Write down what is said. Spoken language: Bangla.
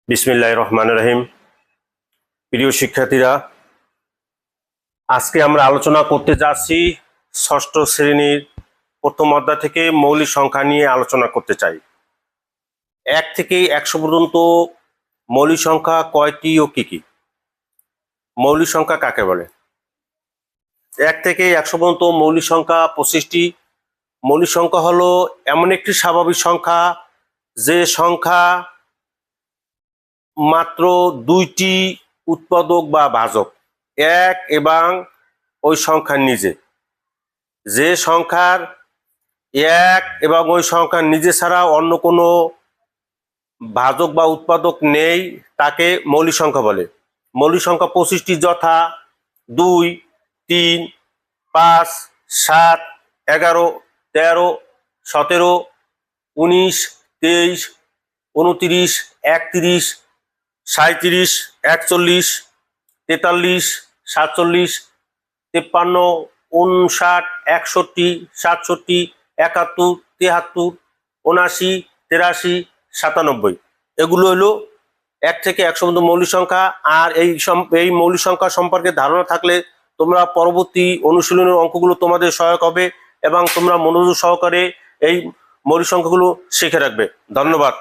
বিসমিল্লাহির রহমানির রহিম। প্রিয় শিক্ষার্থীরা, আজকে আমরা আলোচনা করতে যাচ্ছি ষষ্ঠ শ্রেণীর প্রথম অধ্যায় থেকে মৌলিক সংখ্যা নিয়ে আলোচনা করতে চাই। 1 থেকে 100 পর্যন্ত মৌলিক সংখ্যা কয়টি ও কি কি? মৌলিক সংখ্যা কাকে বলে? 1 থেকে 100 পর্যন্ত মৌলিক সংখ্যা 25টি। মৌলিক সংখ্যা হলো এমন একটি স্বাভাবিক সংখ্যা যে সংখ্যা মাত্র দুইটি উৎপাদক বা ভাজক, এক এবং ওই সংখ্যার নিজে। যে সংখ্যার এক এবং ওই সংখ্যার নিজে ছাড়া অন্য কোনো ভাজক বা উৎপাদক নেই তাকে মৌলিক সংখ্যা বলে। মৌলিক সংখ্যা 25টি, যথা 2, 3, 5, 7, 11, 13, 17, 19, 23, 29, 31, 37, 41, 43, 47, 53, 59, 61, 67, 71, 73, 79, 83, 97। এগুলো হলো 1 থেকে 100 পর্যন্ত মৌলিক সংখ্যা। আর এই মৌলিক সংখ্যা সম্পর্কে ধারণা থাকলে তোমরা পরবর্তী অনুশীলনের অঙ্কগুলো তোমাদের সহায়ক হবে এবং তোমরা মনোযোগ সহকারে এই মৌলিক সংখ্যাগুলো শিখে রাখবে। ধন্যবাদ।